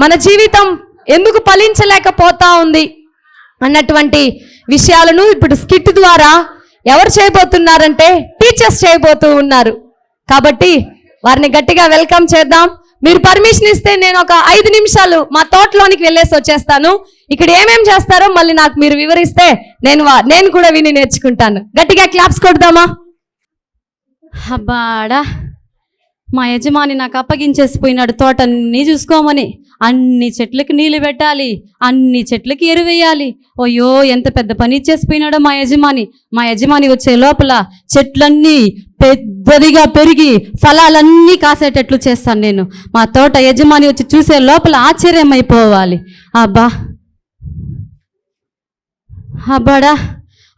మన జీవితం ఎందుకు ఫలించలేకపోతా ఉంది అన్నటువంటి విషయాలను ఇప్పుడు స్కిట్ ద్వారా ఎవరు చేయబోతున్నారంటే టీచర్స్ చేయబోతూ ఉన్నారు. కాబట్టి వారిని గట్టిగా వెల్కమ్ చేద్దాం. మీరు పర్మిషన్ ఇస్తే నేను ఒక 5 నిమిషాలు మా తోటలోనికి వెళ్ళేసి వచ్చేస్తాను. ఇక్కడ ఏమేం చేస్తారో మళ్ళీ నాకు మీరు వివరిస్తే నేను కూడా విని నేర్చుకుంటాను. గట్టిగా క్లాప్స్ కొడదామా? అబ్బాడా, మా యజమాని నాకు అప్పగించేసిపోయినాడు తోటన్నీ చూసుకోమని. అన్ని చెట్లకి నీళ్లు పెట్టాలి, అన్ని చెట్లకి ఎరువేయాలి. అయ్యో, ఎంత పెద్ద పని ఇచ్చేసిపోయినాడో మా యజమాని. మా యజమాని వచ్చే లోపల చెట్లన్నీ పెద్దదిగా పెరిగి ఫలాలన్నీ కాసేటట్లు చేస్తాను నేను. మా తోట యజమాని వచ్చి చూసే లోపల ఆశ్చర్యమైపోవాలి. అబ్బాడా,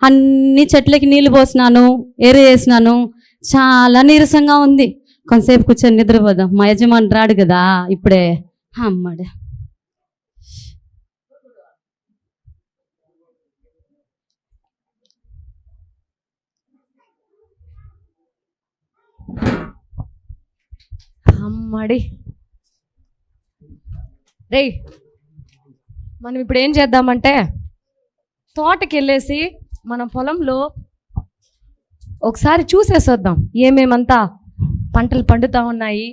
అన్ని చెట్లకి నీళ్లు పోసినాను, ఎరు వేసినాను, చాలా నీరసంగా ఉంది. కొంతసేపు కూర్చొని నిద్రపోదాం. మా యజమాని రాడు కదా ఇప్పుడే. అమ్మడా, అమ్మడి రే, మనం ఇప్పుడు ఏం చేద్దామంటే తోటకి వెళ్ళేసి మన పొలంలో ఒకసారి చూసేసొద్దాం. ఏమేమంతా పంటలు పండుతా ఉన్నాయి,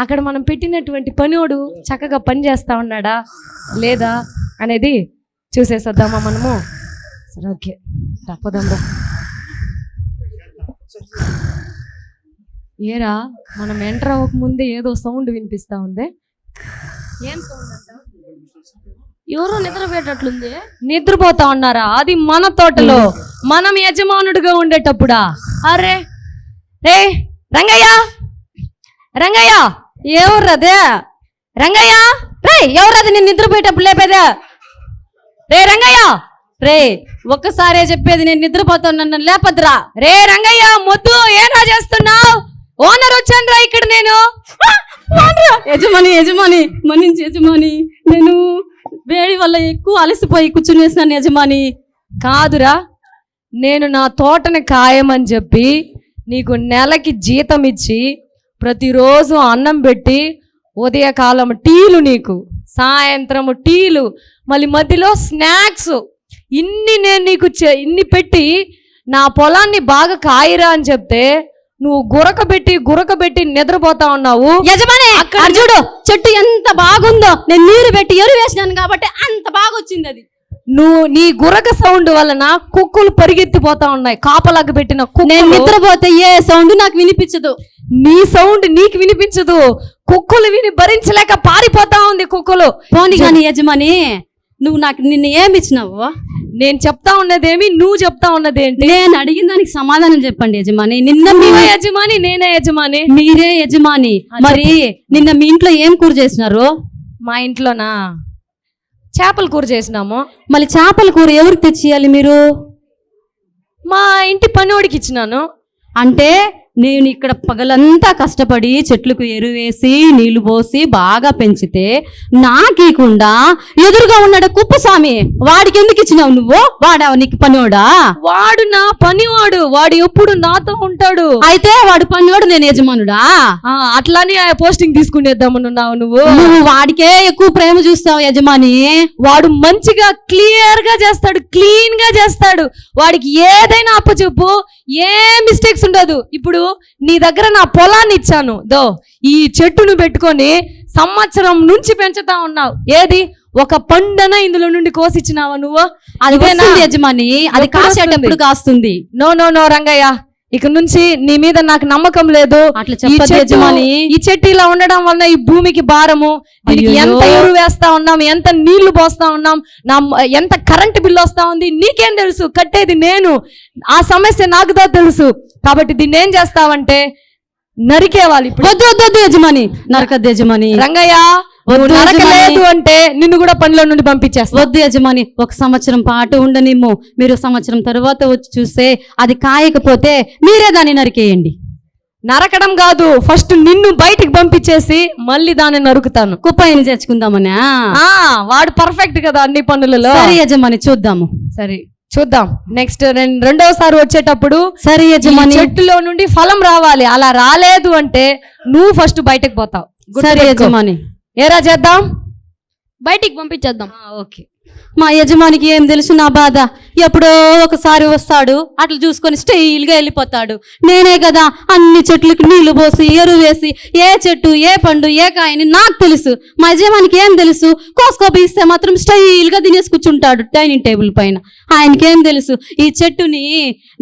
అక్కడ మనం పెట్టినటువంటి పనివాడు చక్కగా పని చేస్తా ఉన్నాడా లేదా అనేది చూసేసొద్దామా మనము? సరే, ఓకే, తప్పదంబా. ఏరా, మనం ఎంటర్ అవ్వక ముందే ఏదో సౌండ్ వినిపిస్తా ఉంది. ఏం సౌండ్ అంట? ఎవరో నిద్రపోయేటట్లుంది. నిద్రపోతా ఉన్నారా? అది మన తోటలో మనం యజమానుడిగా ఉండేటప్పుడా? అరే రే రంగయ్య, రంగయ్య, ఎవర్రదే? రంగయ్య, రే ఎవరది నేను నిద్రపోయేటప్పుడు లేపేదా? రే రంగయ్య, రే ఒక్కసారే చెప్పేది, నేను నిద్రపోతాను, నన్ను లేపద్రా. రే రంగయ్య, మొద్దు ఏనా చేస్తున్నావు? ఓనర్ వచ్చానురా ఇక్కడ. నేను యజమాని మన్నించి యజమాని, నేను వేడి వల్ల ఎక్కువ అలసిపోయి కూర్చునేసినాను యజమాని. కాదురా, నేను నా తోటని ఖాయమని చెప్పి నీకు నెలకి జీతం ఇచ్చి ప్రతిరోజు అన్నం పెట్టి ఉదయకాలం టీలు, నీకు సాయంత్రము టీలు, మళ్ళీ మధ్యలో స్నాక్స్, నేను నీకు ఇన్ని పెట్టి నా పొలాన్ని బాగా కాయరా అని చెప్తే నువ్వు గురకబెట్టి నిద్రపోతా ఉన్నావు. యజమాని అక్కడ చూడు, చెట్టు ఎంత బాగుందో. నేను నీరు పెట్టి ఎరువు వేసినాను కాబట్టి అంత బాగా వచ్చింది. అది నీ గురక సౌండ్ వలన కుక్కలు పరిగెత్తిపోతా ఉన్నాయి. కాపలాగా పెట్టిన నేను నిద్రపోతే ఏ సౌండ్ నాకు వినిపించదు. నీ సౌండ్ నీకు వినిపించదు. కుక్కలు విని భరించలేక పారిపోతా ఉంది కుక్కలు. పోనీ కానీ యజమాని, నువ్వు నాకు నిన్న ఏమి ఇచ్చినావు? నేను చెప్తా ఉన్నదేమి, నువ్వు చెప్తా ఉన్నదేంటి? నేను అడిగిన దానికి సమాధానం చెప్పండి యజమాని. నిన్న యజమాని, నేనే యజమాని. మీరే యజమాని. మరి నిన్న మీ ఇంట్లో ఏం కూర చేసినారు? మా ఇంట్లోనా చేపల కూర చేసినాము. మళ్ళీ చేపల కూర ఎవరికి తెచ్చియాలి మీరు? మా ఇంటి పనివాడికి ఇచ్చినాను. అంటే నేను ఇక్కడ పగలంతా కష్టపడి చెట్లకు ఎరువేసి నీళ్లు పోసి బాగా పెంచితే నాకీకుండా ఎదురుగా ఉన్నాడు కుప్పస్వామి, వాడికి ఎందుకు ఇచ్చినావు నువ్వు? వాడా నీకు పనివాడా? వాడు నా పనివాడు, వాడు ఎప్పుడు నాతో ఉంటాడు. అయితే వాడు పనివాడు, నేను యజమానుడా? అట్లానే పోస్టింగ్ తీసుకునేద్దామనున్నావు నువ్వు. వాడికే ఎక్కువ ప్రేమ చూస్తావు యజమాని. వాడు మంచిగా క్లియర్ గా చేస్తాడు, క్లీన్ గా చేస్తాడు. వాడికి ఏదైనా అప్పచెప్పు, ఏ మిస్టేక్స్ ఉండదు. ఇప్పుడు నీ దగ్గర నా పొలాన్ని ఇచ్చాను, ఈ చెట్టును పెట్టుకొని సంవత్సరం నుంచి పెంచుతా ఉన్నావు. ఏది ఒక పండన ఇందులో నుండి కోసిచ్చినావా నువ్వు? అది యజమాని, అది కాసేటప్పుడు కాస్తుంది. నో రంగయ్య, ఇక నుంచి నీ మీద నాకు నమ్మకం లేదు. అట్లా చెప్పదు యజమాని. ఈ చెట్టు ఇలా ఉండడం వల్ల ఈ భూమికి భారము. దీనికి ఎంత ఎరువు వేస్తా ఉన్నాం, ఎంత నీళ్లు పోస్తా ఉన్నాం, ఎంత కరెంటు బిల్లు వస్తా ఉంది, నీకేం తెలుసు? కట్టేది నేను. ఆ సమస్య నాకుదా తెలుసు. కాబట్టి దీన్ని ఏం చేస్తావంటే నరికేవాలి. ఇప్పుడు వద్దు యజమాని, నరకద్దు యజమాని. రంగయ్య, నరకలేదు అంటే నిన్ను కూడా పనిలో నుండి పంపించేస్తా. వద్దు యజమాని, 1 సంవత్సరం పాటు ఉండనిమ్ము. మీరు సంవత్సరం తర్వాత వచ్చి చూస్తే అది కాయకపోతే మీరే దాన్ని నరికేయండి. నరకడం కాదు, ఫస్ట్ నిన్ను బయటికి పంపించేసి మళ్ళీ దాన్ని నరుకుతాను. కుప్పని చేర్చుకుందామనా? వాడు పర్ఫెక్ట్ కదా అన్ని పనులలో. సరే యజమాని, చూద్దాము. సరే చూద్దాం. నెక్స్ట్ రెండోసారి వచ్చేటప్పుడు సరే యజమాని, చెట్టులో నుండి ఫలం రావాలి. అలా రాలేదు అంటే నువ్వు ఫస్ట్ బయటకు పోతావు. సరే యజమాని. ఏరా చేద్దాం? బయటికి పంపించేద్దాం. ఓకే. మా యజమానికి ఏం తెలుసు నా బాధ. ఎప్పుడో ఒకసారి వస్తాడు, అట్లా చూసుకొని స్టైల్గా వెళ్ళిపోతాడు. నేనే కదా అన్ని చెట్లకి నీళ్లు పోసి ఎరువు వేసి ఏ చెట్టు ఏ పండు ఏ కాయని నాకు తెలుసు. మా యజమానికి ఏం తెలుసు? కోసుకోపి ఇస్తే మాత్రం స్టైల్గా తినేసి కూర్చుంటాడు డైనింగ్ టేబుల్ పైన. ఆయనకేం తెలుసు? ఈ చెట్టుని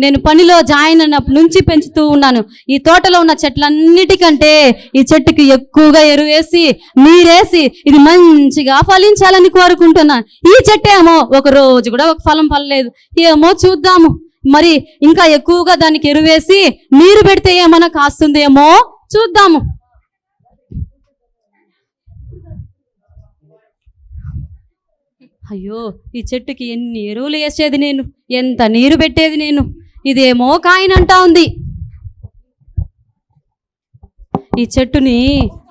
నేను పనిలో జాయిన్ అయినప్పటి నుంచి పెంచుతూ ఉన్నాను. ఈ తోటలో ఉన్న చెట్లన్నిటికంటే ఈ చెట్టుకి ఎక్కువగా ఎరువేసి నీరేసి ఇది మంచిగా ఫలించాలని కోరుకుంటున్నాను. ఈ చెట్టేమో ఒక రోజు కూడా ఒక ఫలం పడలేదు. ఏమో చూద్దాము, మరి ఇంకా ఎక్కువగా దానికి ఎరువేసి నీరు పెడితే ఏమైనా కాస్తుందేమో చూద్దాము. అయ్యో, ఈ చెట్టుకి ఎన్ని ఎరువులు వేసేది నేను, ఎంత నీరు పెట్టేది నేను. ఇదేమో కాయనంటా ఉంది. ఈ చెట్టుని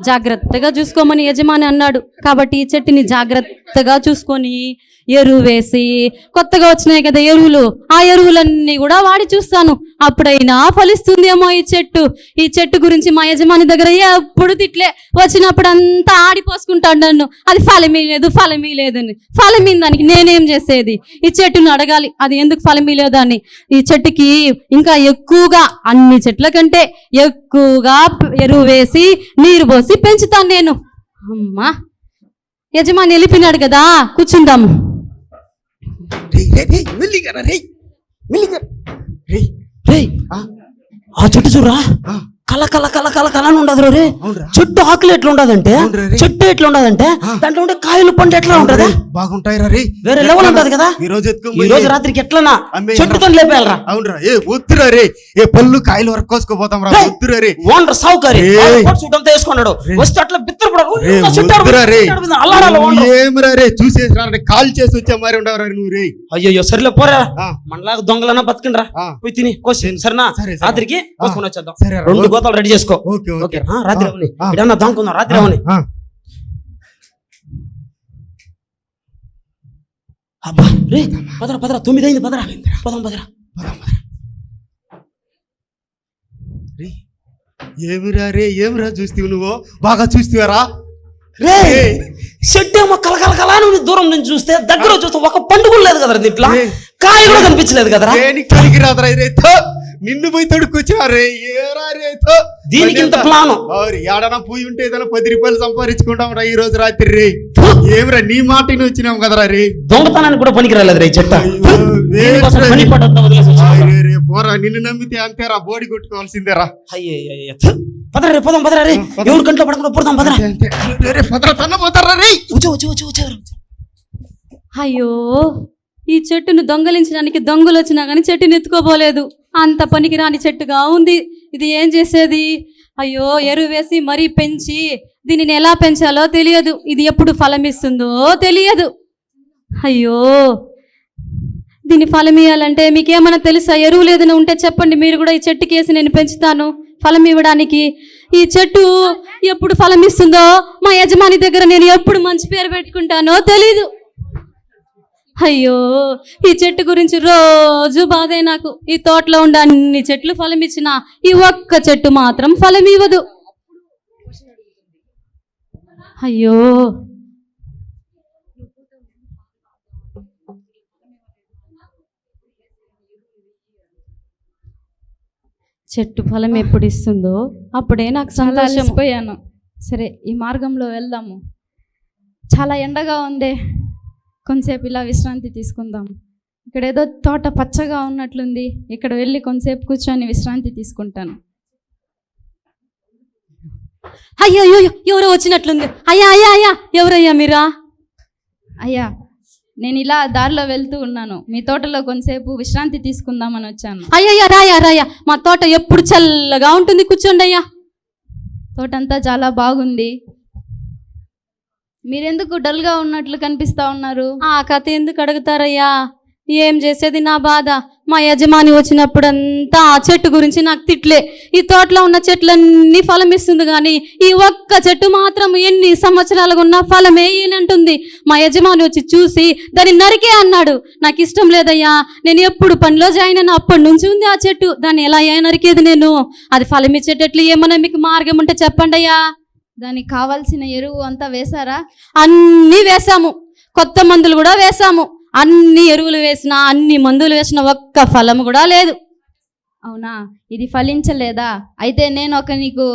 జాగ్రత్తగా చూసుకోమని యజమాని అన్నాడు. కాబట్టి ఈ చెట్టుని జాగ్రత్తగా చూసుకొని ఎరువు వేసి, కొత్తగా వచ్చినాయి కదా ఎరువులు, ఆ ఎరువులన్నీ కూడా వాడి చూస్తాను. అప్పుడైనా ఫలిస్తుందేమో ఈ చెట్టు. ఈ చెట్టు గురించి మా యజమాని దగ్గర ఎప్పుడు తిట్లే. వచ్చినప్పుడు అంతా ఆడిపోసుకుంటాడు నన్ను, అది ఫలమీ లేదని. ఫలమీ దానికి నేనేం చేసేది? ఈ చెట్టును అడగాలి అది ఎందుకు ఫలమీ లేదని. ఈ చెట్టుకి ఇంకా ఎక్కువగా అన్ని చెట్ల కంటే ఎక్కువగా ఎరువు వేసి నీరు పోసి పెంచుతాను నేను. అమ్మా, యజమాని వెళ్ళిపోయినాడు కదా, కూర్చుందాము. ఆ చెట్టు చూడరా, కల కల కల కల కల అని ఉండదు రే. చెట్టు ఆకులు ఎట్లా ఉండదంటే, చెట్టు ఎట్లా ఉండదంటే దాంట్లో ఉండే కాయలు పండు ఎట్లా ఉంటదా? బాగుంటాయి రే. వేరే లెవెల్ ఉంటది కదా. ఈ రోజు రాత్రికి ఎట్లనా చెట్టుతో లేపేయాలరా. అవునరా, ఏ వద్దురా రే, ఏ పళ్ళు కాయలు వరకు కోసుకోపోతాం రా. వద్దురా రే, ఓనర్ సావుకారి చూడంతా వేసుకున్నాడు. వస్తే అట్లా బిత్తరపడవు. ఏమిరా రే, చూసేసి కాల్ చేసి వచ్చా మరి ఉండవరా నువ్వు రే. అయ్యో సరేలే పోరా, మనలాగా దొంగలన్నా బతికినరా. పోయి తిని కోసి సరేనా, రాత్రికి కోసుకొని వచ్చేద్దాం. 2 గోతాలు రెడీ చేసుకో. ఓకే, రాత్రి అవని ఇడన్నా దాంకుందాం. రాత్రి అవని అబ్బా రే, పదరా పదరా, 9 అయింది, పదరా పదం పదరా. ఏమిరా రే, ఏమిరా చూస్తీవి నువ్వు? బాగా చూస్తీవారా రే? చెట్టు ఏమో కలకల కలా నువ్వు దూరం నుంచి చూస్తే, దగ్గర చూస్తే ఒక పండుగ లేదు కదరా దీంట్లో, కాయ కూడా కనిపించలేదు కదరా. పనికి రాదరా రే, నిన్ను పోయి తడుకొచ్చినారే. ఏరా రే, దీనికి ఇంత ప్లాను. ఏడనా పోయి ఉంటే ఏదైనా 10 రూపాయలు సంపాదించుకుంటాం రా ఈ రోజు రాత్రి రే. ఏమిరా నీ మాటని వచ్చినాం కదరా రే. దొంగతనానికి కూడా పనికి రాలేదు రే చెట్ట. పోరా, నిన్ను నమ్మితే అంతేరా, బోడి కొట్టుకోవాల్సిందేరా. పదరా రే, పోదాం పదరా రే. ఎవరు కంట్లో పడకుండా పోదాం పదరా. పదరా, తన్నపోతారా రే. అయ్యో, ఈ చెట్టును దొంగలించడానికి దొంగలు వచ్చినా కానీ చెట్టుని ఎత్తుకోపోలేదు. అంత పనికి రాని చెట్టుగా ఉంది. ఇది ఏం చేసేది? అయ్యో, ఎరువు వేసి మరీ పెంచి దీనిని ఎలా పెంచాలో తెలియదు. ఇది ఎప్పుడు ఫలం ఇస్తుందో తెలియదు. అయ్యో, దీన్ని ఫలం ఇవ్వాలంటే మీకేమైనా తెలుసా? ఎరువులు ఏదైనా ఉంటే చెప్పండి, మీరు కూడా ఈ చెట్టుకి వేసి నేను పెంచుతాను ఫలం ఇవ్వడానికి. ఈ చెట్టు ఎప్పుడు ఫలం ఇస్తుందో, మా యజమాని దగ్గర నేను ఎప్పుడు మంచి పేరు పెట్టుకుంటానో తెలీదు. అయ్యో, ఈ చెట్టు గురించి రోజు బాధే నాకు. ఈ తోటలో ఉండే అన్ని చెట్లు ఫలం ఇచ్చినా ఈ ఒక్క చెట్టు మాత్రం ఫలం ఇవ్వదు. అయ్యో, చెట్టు ఫలం ఎప్పుడు ఇస్తుందో అప్పుడే నాకు చాలా సంతోషం. అలసిపోయాను. సరే, ఈ మార్గంలో వెళ్దాము. చాలా ఎండగా ఉంది, కొంతసేపు ఇలా విశ్రాంతి తీసుకుందాం. ఇక్కడ ఏదో తోట పచ్చగా ఉన్నట్లుంది, ఇక్కడ వెళ్ళి కొంతసేపు కూర్చొని విశ్రాంతి తీసుకుంటాను. అయ్యో, ఎవరో వచ్చినట్లుంది. అయ్యా అయ్యా అయ్యా, ఎవరయ్యా మీరా? అయ్యా, నేను ఇలా దారిలో వెళ్తూ ఉన్నాను, మీ తోటలో కొంతసేపు విశ్రాంతి తీసుకుందామని వచ్చాను. అయ్యయ్యా, రాయా, మా తోట ఎప్పుడు చల్లగా ఉంటుంది, కూర్చోండి అయ్యా. తోటంతా చాలా బాగుంది. మీరెందుకు డల్గా ఉన్నట్లు కనిపిస్తా ఉన్నారు? ఆ కథ ఎందుకు అడుగుతారయ్యా? ఏం చేసేది నా బాధ. మా యజమాని వచ్చినప్పుడంతా ఆ చెట్టు గురించి నాకు తిట్లే. ఈ తోటలో ఉన్న చెట్లన్నీ ఫలం ఇస్తుంది కానీ ఈ ఒక్క చెట్టు మాత్రం ఎన్ని సంవత్సరాలుగా ఉన్నా ఫలమే ఈయనంటుంది. మా యజమాని వచ్చి చూసి దాన్ని నరికే అన్నాడు. నాకు ఇష్టం లేదయ్యా, నేను ఎప్పుడు పనిలో జాయిన్ అయినా అప్పటి నుంచి ఉంది ఆ చెట్టు, దాన్ని ఎలా నరికేది నేను? అది ఫలం ఇచ్చేటట్లు ఏమన్నా మీకు మార్గం ఉంటే చెప్పండి అయ్యా. దానికి కావాల్సిన ఎరువు అంతా వేశారా? అన్నీ వేసాము, కొత్త మందులు కూడా వేసాము. అన్ని ఎరువులు వేసినా, అన్ని మందులు వేసినా ఒక్క ఫలం కూడా లేదు. అవునా, ఇది ఫలించలేదా? అయితే నేను నీకు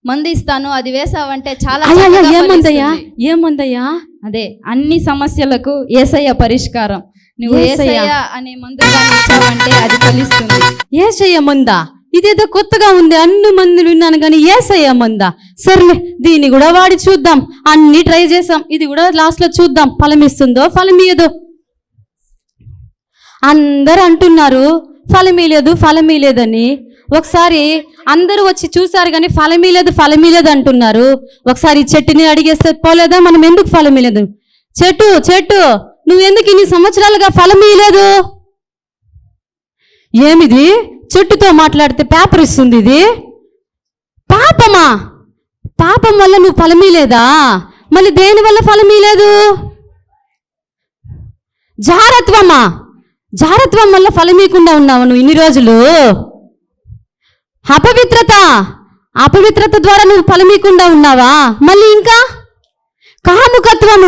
మందు ఇస్తాను, అది వేసావంటే చాలా చక్కగా ఏమందయ్యా ఫలిస్తుంది. ఏమందయ్యా? అదే అన్ని సమస్యలకు యేసయ్య పరిష్కారం. నువ్వు యేసయ్య. యేసయ్య అనే మందు కానీ ఇచ్చావంటే అది ఫలిస్తుంది. ఏసయ్య మందా? ఇదేదో కొత్తగా ఉంది, అన్ని మందులు విన్నాను కానీ ఏసయ్య మందా? సర్లే, దీన్ని కూడా వాడి చూద్దాం. అన్ని ట్రై చేసాం, ఇది కూడా లాస్ట్ లో చూద్దాం ఫలమిస్తుందో ఫలమీయదో. అందరు అంటున్నారు ఫలమీలేదు ఫలమీలేదని. ఒకసారి అందరూ వచ్చి చూసారు కానీ ఫలమీలేదు అంటున్నారు. ఒకసారి ఈ చెట్టుని అడిగేస్తే పోలేదా? మనం ఎందుకు ఫలమీలేదు? చెట్టు నువ్వెందుకు ఇన్ని సంవత్సరాలుగా ఫలమీయలేదు? ఏమిది? చెట్టుతో మాట్లాడితే పేపర్ ఇస్తుంది ఇది. పాపం వల్ల నువ్వు ఫలమీలేదా? మళ్ళీ దేని వల్ల ఫలమీలేదు? జారత్వం వల్ల ఫలమీయకుండా ఉన్నావు నువ్వు ఇన్ని రోజులు. అపవిత్రత ద్వారా నువ్వు ఫలమీయకుండా ఉన్నావా? మళ్ళీ ఇంకా కాముకత్వం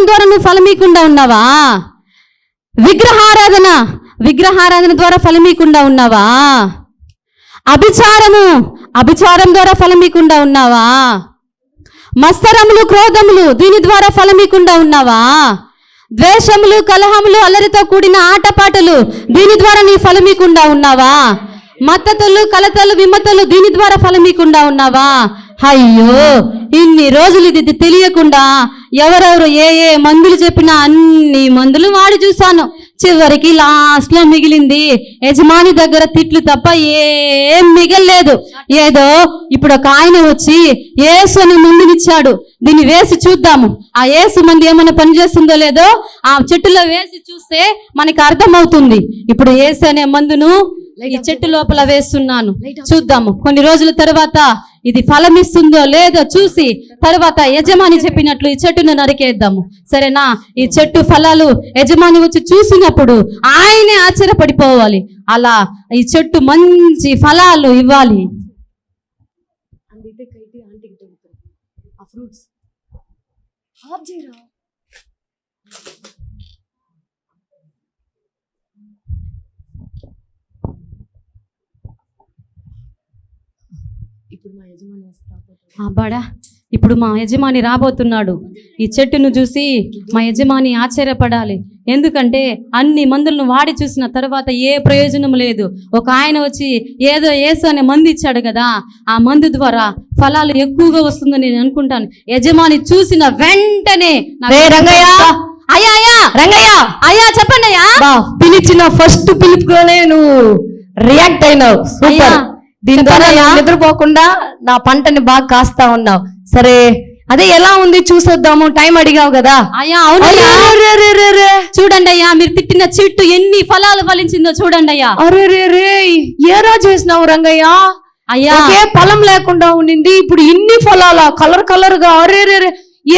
ద్వారా నువ్వు ఫలమీయకుండా ఉన్నావా? విగ్రహారాధన ద్వారా ఫలమీయకుండా ఉన్నావా? అభిచారం ద్వారా ఫలమీయకుండా ఉన్నావా? మత్సరములు, క్రోధములు దీని ద్వారా ఫలమీయకుండా ఉన్నావా? ద్వేషములు, కలహములు, అల్లరితో కూడిన ఆటపాటలు దీని ద్వారా నీ ఫలమీయకుండా ఉన్నావా? మత్తతులు, కలతలు, విమతలు దీని ద్వారా ఫలమీయకుండా ఉన్నావా? అయ్యో, ఇన్ని రోజులు ఇది తెలియకుండా ఎవరెవరు ఏ మందులు చెప్పినా అన్ని మందులు వాడి చూశాను. చివరికి లాస్ట్ లో మిగిలింది యజమాని దగ్గర తిట్లు తప్ప ఏం మిగల్లేదు. ఏదో ఇప్పుడు ఒక ఆయన వచ్చి యేసు అనే మందునిచ్చాడు, దీన్ని వేసి చూద్దాము, ఆ యేసు మందు ఏమైనా పనిచేస్తుందో లేదో ఆ చెట్టులో వేసి చూస్తే మనకి అర్థమవుతుంది. ఇప్పుడు యేసు అనే మందును ఈ చెట్టు లోపల వేస్తున్నాను, చూద్దాము. కొన్ని రోజుల తర్వాత ఇది ఫలమిస్తుందో లేదో చూసి తర్వాత యజమాని చెప్పినట్లు ఈ చెట్టును నరికేద్దాము, సరేనా? ఈ చెట్టు ఫలాలు యజమాని వచ్చి చూసినప్పుడు ఆయనే ఆశ్చర్యపడిపోవాలి. అలా ఈ చెట్టు మంచి ఫలాలు ఇవ్వాలి. ఇప్పుడు మా యజమాని రాబోతున్నాడు. ఈ చెట్టును చూసి మా యజమాని ఆశ్చర్యపడాలి. ఎందుకంటే అన్ని మందులను వాడి చూసిన తర్వాత ఏ ప్రయోజనం లేదు. ఒక ఆయన వచ్చి ఏదో యేసు అనే మందు ఇచ్చాడు కదా, ఆ మందు ద్వారా ఫలాలు ఎక్కువగా వస్తుందని నేను అనుకుంటాను. యజమాని చూసిన వెంటనే అయ్యా చెప్పండి అయ్యా, పిలిచిన ఫస్ట్ పిలుపులోనే నువ్వు రియాక్ట్ అయినావు. దీని ద్వారా నిద్రపోకుండా నా పంటని బాగా కాస్తా ఉన్నావు. సరే, అదే ఎలా ఉంది చూసొద్దాము, టైం అడిగావు కదా. అయ్యా అవునయ్యా, చూడండి అయ్యా, మీరు తిట్టిన చెట్టు ఎన్ని ఫలాలు ఫలించిందో చూడండి అయ్యా. అరే ఏరా చేసినావు రంగయ్య? అయ్యా ఏ ఫలం లేకుండా ఉండింది, ఇప్పుడు ఇన్ని ఫలాల కలర్ గా. అరే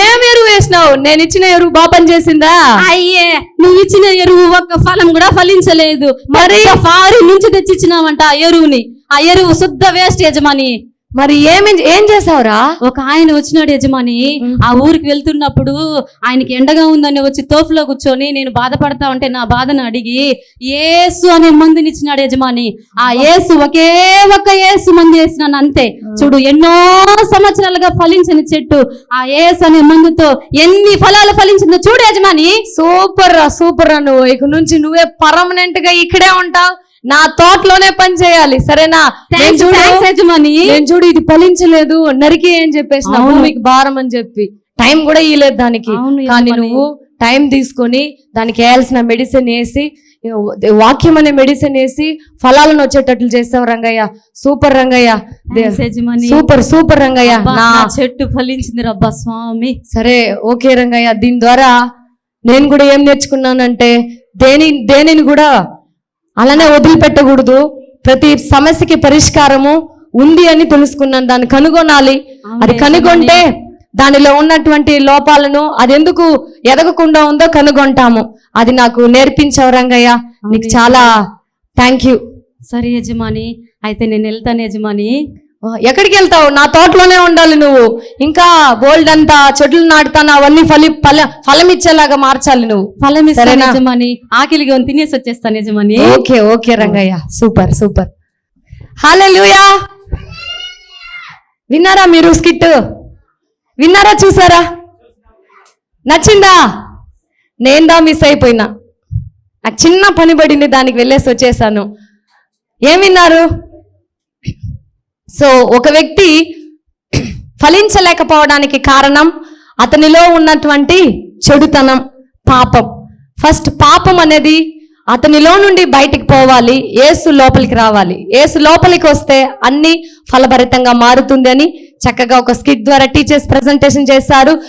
ఏం ఎరువు వేసినావు? నేను ఇచ్చిన ఎరువు బాగా పనిచేసిందా? అయ్యే, నువ్వు ఇచ్చిన ఎరువు ఒక్క ఫలం కూడా ఫలించలేదు. మరి ఫారిన్ నుంచి తెచ్చిచ్చినావంట ఆ ఎరువుని. ఆ ఎరువు శుద్ధ వేస్ట్ యజమాని. మరి ఏం చేసావురా? ఒక ఆయన వచ్చినాడు యజమాని, ఆ ఊరికి వెళ్తున్నప్పుడు ఆయనకి ఎండగా ఉందని వచ్చి తోపులో కూర్చొని నేను బాధపడతా ఉంటే నా బాధను అడిగి యేసు అనే మందుని ఇచ్చినాడు యజమాని. ఆ యేసు ఒకే ఒక్క యేసు మందు వేసినాను అంతే. చూడు, ఎన్నో సంవత్సరాలుగా ఫలించిన చెట్టు ఆ యేసు అనే మందుతో ఎన్ని ఫలాలు ఫలించిందో చూడు యజమాని. సూపర్ రా నువ్వు. ఇక నుంచి నువ్వే పర్మనెంట్ గా ఇక్కడే ఉంటావు, నా తోటలోనే పని చేయాలి, సరేనా? నేను చూడు ఇది ఫలించలేదు, నరికి అని చెప్పేసి మీకు భారం అని చెప్పి టైం కూడా ఇవ్వలేదు దానికి. కానీ నువ్వు టైం తీసుకొని దానికి వేయాల్సిన మెడిసిన్ వేసి, వాక్యం అనే మెడిసిన్ వేసి ఫలాలను వచ్చేటట్లు చేస్తావు రంగయ్య. Super Rangaiah, super Rangaiah. నా చెట్టు ఫలించింది రబ్బా స్వామి. సరే, ఓకే రంగయ్య. దీని ద్వారా నేను కూడా ఏం నేర్చుకున్నానంటే దేనిని కూడా అలానే వదిలిపెట్టకూడదు. ప్రతి సమస్యకి పరిష్కారము ఉంది అని తెలుసుకున్నాను. దాన్ని కనుగొనాలి. అది కనుగొంటే దానిలో ఉన్నటువంటి లోపాలను, అది ఎందుకు ఎదగకుండా ఉందో కనుగొంటాము. అది నాకు నేర్పించావు రంగయ్య, నీకు చాలా థ్యాంక్ యూ. సరే యజమాని, అయితే నేను వెళ్తాను యజమాని. ఎక్కడికి వెళ్తావు? నా తోటలోనే ఉండాలి నువ్వు. ఇంకా బోల్డ్ అంతా చెట్లు నాటుతాను, అవన్నీ ఫలం ఇచ్చేలాగా మార్చాలి నువ్వు. ఫలం ఇస్తాను సరేనా? యజమాని. ఆకలిగా ఉంది, తినేసి వచ్చేస్తాను యజమాని. Okay okay Rangaiah, super super. Hallelujah. విన్నారా మీరు స్కిట్? విన్నారా, చూసారా? నచ్చిందా? నేందా మిస్ అయిపోయినా. నాకు చిన్న పని పడింది, దానికి వెళ్ళేసి వచ్చేసాను. ఏం విన్నారు? సో ఒక వ్యక్తి ఫలించలేకపోవడానికి కారణం అతనిలో ఉన్నటువంటి చెడుతనం, పాపం. ఫస్ట్ పాపం అనేది అతనిలో నుండి బయటికి పోవాలి, యేసు లోపలికి రావాలి. యేసు లోపలికి వస్తే అన్ని ఫలభరితంగా మారుతుంది అని చక్కగా ఒక స్కిట్ ద్వారా టీచర్స్ ప్రెజెంటేషన్ చేశారు.